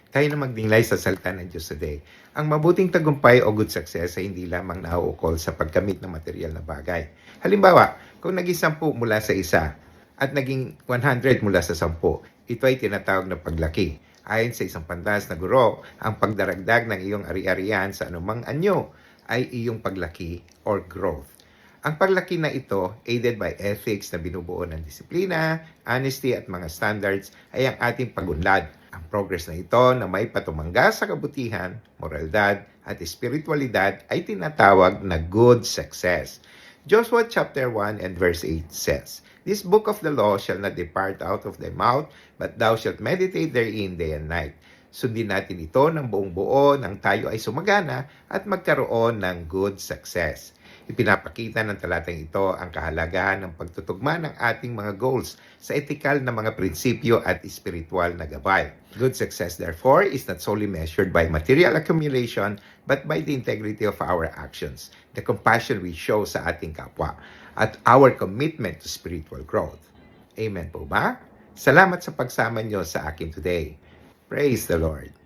Tayo na magdinglay sa salita ng Diyos today. Ang mabuting tagumpay o good success ay hindi lamang nauukol sa pagkamit ng material na bagay. Halimbawa, kung naging 10 mula sa isa at naging 100 mula sa 10, ito ay tinatawag na paglaki. Ayon sa isang pantas na guro, ang pagdaragdag ng iyong ari-arian sa anumang anyo ay iyong paglaki or growth. Ang paglaki na ito, aided by ethics na binubuo ng disiplina, honesty at mga standards, ay ang ating pagunlad. Ang progress na ito na may patumangga sa kabutihan, moralidad at espiritualidad ay tinatawag na good success. Joshua chapter 1 and verse 8 says, "This book of the law shall not depart out of thy mouth, but thou shalt meditate therein day and night." Sundin natin ito ng buong buo nang tayo ay sumagana at magkaroon ng good success. Ipinapakita ng talatang ito ang kahalagahan ng pagtutugma ng ating mga goals sa etikal na mga prinsipyo at espiritual na gabay. Good success, therefore, is not solely measured by material accumulation, but by the integrity of our actions, the compassion we show sa ating kapwa, at our commitment to spiritual growth. Amen po ba? Salamat sa pagsama nyo sa akin today. Praise the Lord.